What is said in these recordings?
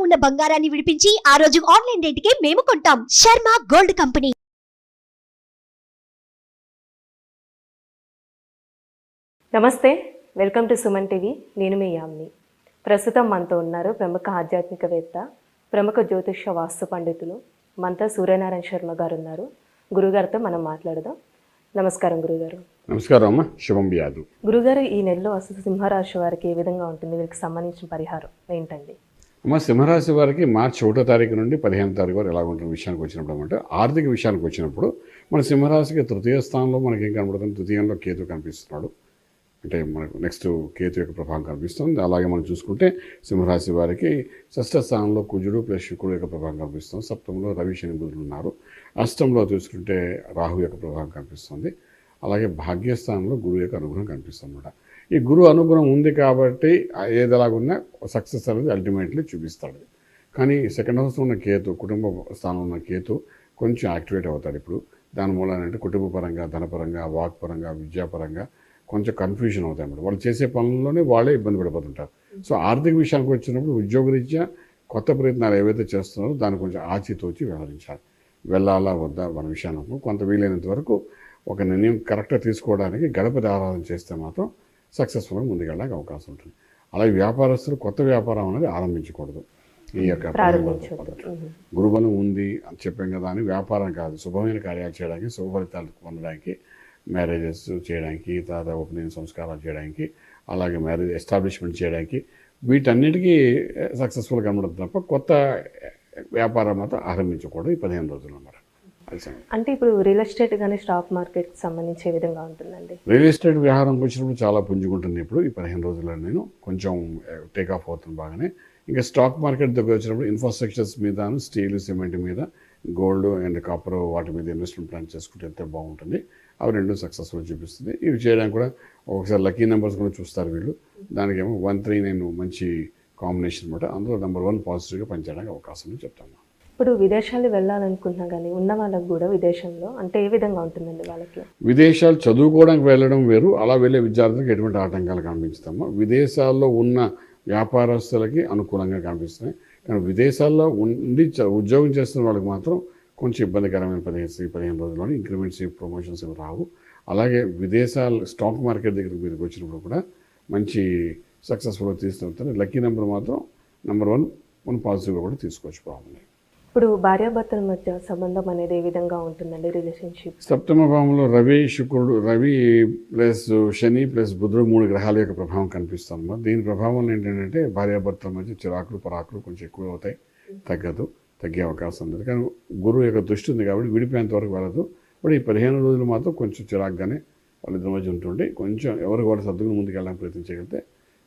ఉన్న బంగారాన్ని విడిపించి ఆ రోజు ఆన్లైన్ రేటుకే మేము కొంటాం. Sharma gold company. నమస్తే, వెల్కమ్ టు సుమన్ టీవీ. నేను మీ యామ్ని. ప్రస్తుతం మనతో ఉన్నారు ప్రముఖ ఆధ్యాత్మికవేత్త, ప్రముఖ జ్యోతిష వాస్తు పండితులు మనతో సూర్యనారాయణ శర్మ గారు ఉన్నారు. గురుగారితో మనం మాట్లాడదాం. నమస్కారం గురుగారు. నమస్కారం అమ్మ, శుభం వ్యాధు. గురుగారు, ఈ నెలలో అసలు సింహరాశి వారికి ఏ విధంగా ఉంటుంది? వీరికి సంబంధించిన పరిహారం ఏంటండి? అమ్మ, సింహరాశి వారికి మార్చి 1వ తారీఖు నుండి 15వ తారీఖు వరకు ఎలా ఉంటుంది విషయానికి వచ్చినప్పుడు అంటే ఆర్థిక విషయానికి వచ్చినప్పుడు మన సింహరాశికి తృతీయ స్థానంలో మనకి ఏం కనబడుతుంది? తృతీయంలో కేతు కనిపిస్తున్నాడు. అంటే మనకు నెక్స్ట్ కేతు యొక్క ప్రభావం కనిపిస్తుంది. అలాగే మనం చూసుకుంటే సింహరాశి వారికి షష్ఠ స్థానంలో కుజుడు ప్లస్ శుక్రుడు యొక్క ప్రభావం కనిపిస్తుంది. సప్తమంలో రవి శని బుధులు ఉన్నారు. అష్టంలో చూసుకుంటే రాహు యొక్క ప్రభావం కనిపిస్తుంది. అలాగే భాగ్యస్థానంలో గురువు యొక్క అనుగ్రహం కనిపిస్తుంది అన్నమాట. ఈ గురువు అనుగ్రహం ఉంది కాబట్టి ఏదలాగున్నా సక్సెస్ అనేది అల్టిమేట్లీ చూపిస్తాడు. కానీ సెకండ్ హౌస్లో ఉన్న కేతు, కుటుంబ స్థానంలో ఉన్న కేతు కొంచెం యాక్టివేట్ అవుతాడు. ఇప్పుడు దాని మూలన అంటే కుటుంబ పరంగా, ధనపరంగా, వాక్ పరంగా, విద్యాపరంగా కొంచెం కన్ఫ్యూజన్ అవుతాయి అన్నమాట. వాళ్ళు చేసే పనుల్లోనే వాళ్ళే ఇబ్బంది పడిపోతుంటారు. సో ఆర్థిక విషయానికి వచ్చినప్పుడు ఉద్యోగరీత్యా కొత్త ప్రయత్నాలు ఏవైతే చేస్తున్నారో దాన్ని కొంచెం ఆచితూచి వ్యవహరించాలి. వెళ్ళాలా వద్దా మన విషయాన్ని కొంత వీలైనంత వరకు ఒక నిర్ణయం కరెక్ట్గా తీసుకోవడానికి గణపతి ఆరాధన చేస్తే మాత్రం సక్సెస్ఫుల్గా ముందుకెళ్ళడానికి అవకాశం ఉంటుంది. అలాగే వ్యాపారస్తులు కొత్త వ్యాపారం అనేది ఆరంభించకూడదు. ఈ యొక్క గురుబలం ఉంది అని చెప్పాం కదా అని వ్యాపారం కాదు, శుభమైన కార్యాలు చేయడానికి, శుభ ఫలితాలు పొందడానికి, మ్యారేజెస్ చేయడానికి, తర్వాత ఓపెనింగ్ సంస్కారాలు చేయడానికి, అలాగే మ్యారేజ్ ఎస్టాబ్లిష్మెంట్ చేయడానికి, వీటన్నిటికీ సక్సెస్ఫుల్గా కనబడుతుంది తప్ప కొత్త వ్యాపారం మాత్రం ఆరంభించకూడదు ఈ 15 రోజులు అన్నమాట. అంటే ఇప్పుడు రియల్ ఎస్టేట్ కానీ స్టాక్ మార్కెట్కి సంబంధించే విధంగా ఉంటుందండి. రియల్ ఎస్టేట్ వ్యవహారంకి వచ్చినప్పుడు చాలా పుంజుకుంటుంది. ఇప్పుడు ఈ 15 రోజుల్లో నేను కొంచెం టేక్ ఆఫ్ అవుతుంది బాగానే. ఇంకా స్టాక్ మార్కెట్ దగ్గర వచ్చినప్పుడు ఇన్ఫ్రాస్ట్రక్చర్స్ మీద, స్టీల్, సిమెంట్ మీద, గోల్డ్ అండ్ కాపర్ వాటి మీద ఇన్వెస్ట్మెంట్ ప్లాన్ చేసుకుంటే ఎంత బాగుంటుంది. అవి రెండు సక్సెస్ఫుల్ చూపిస్తుంది. ఇవి చేయడానికి కూడా ఒకసారి లక్కీ నెంబర్స్ కూడా చూస్తారు వీళ్ళు. దానికేమో 139 మంచి కాంబినేషన్ అనమాట. అందులో నెంబర్ 1 పాజిటివ్గా పనిచేయడానికి అవకాశం చెప్తాను. ఇప్పుడు విదేశాలు వెళ్ళాలనుకుంటున్నా కానీ ఉన్న వాళ్ళకి కూడా విదేశంలో అంటే ఏ విధంగా ఉంటుందండి వాళ్ళకి? విదేశాలు చదువుకోవడానికి వెళ్ళడం వేరు, అలా వెళ్ళే విద్యార్థులకు ఎటువంటి ఆటంకాలు కనిపించుతామో విదేశాల్లో ఉన్న వ్యాపారస్తులకి అనుకూలంగా కనిపిస్తున్నాయి. కానీ విదేశాల్లో ఉండి ఉద్యోగం చేస్తున్న వాళ్ళకి మాత్రం కొంచెం ఇబ్బందికరమైన 15 రోజుల్లోనే ఇంక్రిమెంట్స్, ప్రమోషన్స్ ఏమి రావు. అలాగే విదేశాలు స్టాక్ మార్కెట్ దగ్గరికి మీదకి వచ్చినప్పుడు కూడా మంచి సక్సెస్ఫుల్గా తీసుకుంటారు. లక్కీ నెంబర్ మాత్రం నెంబర్ 1 పాజిటివ్గా కూడా తీసుకోవచ్చు. బాగుంది. ఇప్పుడు భార్యాభర్తల మధ్య సంబంధం అనేది ఏ విధంగా ఉంటుందండి? రిలేషన్షిప్ సప్తమ భావంలో రవి ప్లస్ శని ప్లస్ బుధుడు 3 గ్రహాల యొక్క ప్రభావం కనిపిస్తుంది. దీని ప్రభావం ఏంటంటే భార్యాభర్తల మధ్య చిరాకులు పరాకులు కొంచెం ఎక్కువ అవుతాయి. తగ్గే అవకాశం ఉంది. కానీ గురువు యొక్క దృష్టి ఉంది కాబట్టి విడిపోయేంత వరకు వెళ్ళదు. బట్ ఈ 15 రోజులు మాత్రం కొంచెం చిరాకుగానే వాళ్ళిద్దరి మధ్య ఉంటుండే కొంచెం ఎవరికి వాళ్ళు సర్దుకుని ముందుకు వెళ్ళడానికి ప్రయత్నించగలిగితే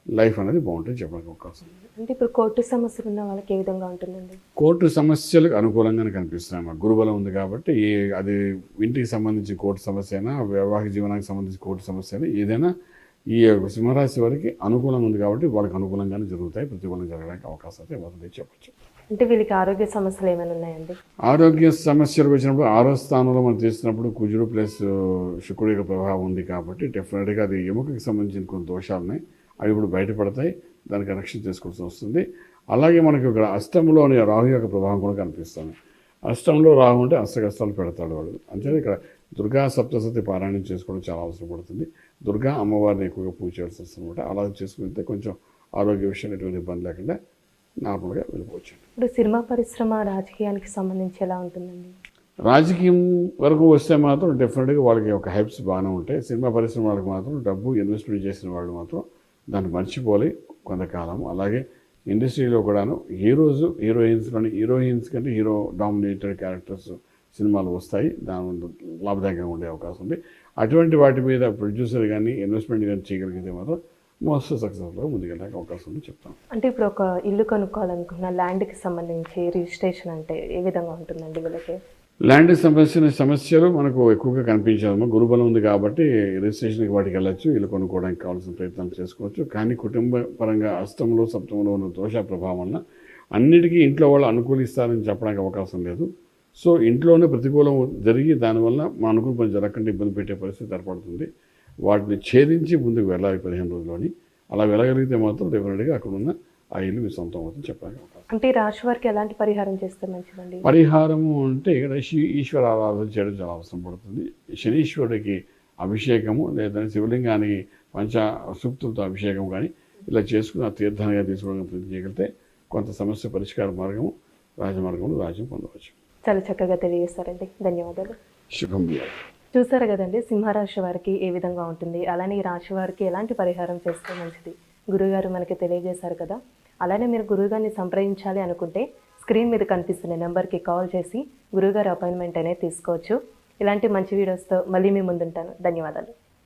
లైఫ్ అనేది బాగుంటుంది చెప్పడానికి అవకాశం. అంటే ఇప్పుడు కోర్టు సమస్యలు ఉన్న వాళ్ళకి ఏ విధంగా ఉంటుందండి? కోర్టు సమస్యలకు అనుకూలంగానే కనిపిస్తున్నాయి. మా గురుబలం ఉంది కాబట్టి అది ఇంటికి సంబంధించి కోర్టు సమస్య అయినా, వైవాహిక జీవనానికి సంబంధించి కోర్టు సమస్య అయినా ఏదైనా ఈ సింహరాశి వారికి అనుకూలంగా ఉంది కాబట్టి వాళ్ళకి అనుకూలంగానే జరుగుతాయి. ప్రతికూలంగా జరగడానికి అవకాశం అయితే ఎవరిది చెప్పచ్చు. అంటే వీళ్ళకి ఆరోగ్య సమస్యలు ఏమైనా ఉన్నాయండి? ఆరోగ్య సమస్యలకు వచ్చినప్పుడు 6వ స్థానంలో మనం తీసినప్పుడు కుజుడు ప్లస్ శుక్రుడు యొక్క ప్రభావం ఉంది కాబట్టి డెఫినెట్గా అది ఎముకకి సంబంధించిన కొన్ని దోషాలు ఉన్నాయి. అవి ఇప్పుడు బయటపడతాయి. దానికి రక్షణ చేసుకోవాల్సి వస్తుంది. అలాగే మనకి ఇక్కడ అష్టంలోని రాహు యొక్క ప్రభావం కూడా కనిపిస్తుంది. అష్టంలో రాహు అంటే అష్టకష్టాలు పెడతాడు వాడు. అంటే ఇక్కడ దుర్గా సప్తశతి పారాయణం చేసుకోవడం చాలా అవసరం పడుతుంది. దుర్గా అమ్మవారిని ఎక్కువగా పూజ చేయాల్సి వస్తుంది అనమాట. అలా చేసుకుంటే కొంచెం ఆరోగ్య విషయంలో ఎటువంటి ఇబ్బంది లేకుండా నార్మల్గా వెళ్ళిపోవచ్చు. ఇప్పుడు సినిమా పరిశ్రమ రాజకీయానికి సంబంధించి ఎలా ఉంటుందండి? రాజకీయం వరకు వస్తే మాత్రం డెఫినెట్గా వాళ్ళకి ఒక హైప్స్ బాగానే ఉంటాయి. సినిమా పరిశ్రమ వాళ్ళకి మాత్రం డబ్బు ఇన్వెస్ట్మెంట్ చేసిన వాళ్ళు మాత్రం దాన్ని మర్చిపోవాలి కొంతకాలం. అలాగే ఇండస్ట్రీలో కూడాను హీరోయిన్స్ కంటే హీరో డామినేటెడ్ క్యారెక్టర్స్ సినిమాలు వస్తాయి. దాని లాభదాయకంగా ఉండే అవకాశం ఉంది. అటువంటి వాటి మీద ప్రొడ్యూసర్ కానీ ఇన్వెస్ట్మెంట్ కానీ చేయగలిగితే మాత్రం మోస్ట్ సక్సెస్ఫుల్గా ముందుకెళ్ళడానికి అవకాశం ఉంది చెప్తాను. అంటే ఇప్పుడు ఒక ఇల్లు కొనుక్కోవాలనుకున్న ల్యాండ్కి సంబంధించి రిజిస్ట్రేషన్ అంటే ఏ విధంగా ఉంటుందండి వీళ్ళకి? ల్యాండ్కి సంబంధించిన సమస్యలు మనకు ఎక్కువగా కనిపించాము. గురుబలం ఉంది కాబట్టి రిజిస్ట్రేషన్కి వాటికి వెళ్ళచ్చు, ఇల్లు కొనుక్కోవడానికి కావాల్సిన ప్రయత్నాలు చేసుకోవచ్చు. కానీ కుటుంబ పరంగా అష్టంలో సప్తమంలో ఉన్న దోష ప్రభావం వలన అన్నిటికీ ఇంట్లో వాళ్ళు అనుకూలిస్తారని చెప్పడానికి అవకాశం లేదు. సో ఇంట్లోనే ప్రతికూలం జరిగి దానివల్ల మా అనుకూల పని జరగకుండా ఇబ్బంది పెట్టే పరిస్థితి ఏర్పడుతుంది. వాటిని ఛేదించి ముందుకు వెళ్ళాలి 15 రోజుల్లోని. అలా వెళ్ళగలిగితే మాత్రం డెఫినెట్గా అక్కడ ఉన్న ఆ ఇల్లు మీ సొంతం అవుతుంది చెప్పడానికి అవకాశం. అంటే ఈ రాశి వారికి ఎలాంటి పరిహారం చేస్తే మంచిదండి? పరిహారము అంటే ఇక్కడ ఈశ్వర ఆరాధన చేయడం చాలా అవసరం పడుతుంది. శనీశ్వరుడికి అభిషేకము లేదంటే శివలింగానికి పంచ సూక్తులతో అభిషేకం కానీ ఇలా చేసుకుని ఆ తీర్థానిగా తీసుకోవడం ప్రయత్నం చేయగలిగితే కొంత సమస్య పరిష్కార మార్గము రాజమార్గంలో రాజ్యం పొందవచ్చు. చాలా చక్కగా తెలియజేస్తారండి, ధన్యవాదాలు. శుభం వ్యాధి. చూసారు కదండి సింహరాశి వారికి ఏ విధంగా ఉంటుంది, అలానే ఈ రాశి వారికి ఎలాంటి పరిహారం చేస్తే మంచిది గురువుగారు మనకి తెలియజేశారు కదా. అలానే మీరు గురువుగారిని సంప్రదించాలి అనుకుంటే స్క్రీన్ మీద కనిపిస్తున్న నెంబర్కి కాల్ చేసి గురువుగారి అపాయింట్మెంట్ అనేది తీసుకోవచ్చు. ఇలాంటి మంచి వీడియోస్తో మళ్ళీ మీ ముందుంటాను. ధన్యవాదాలు.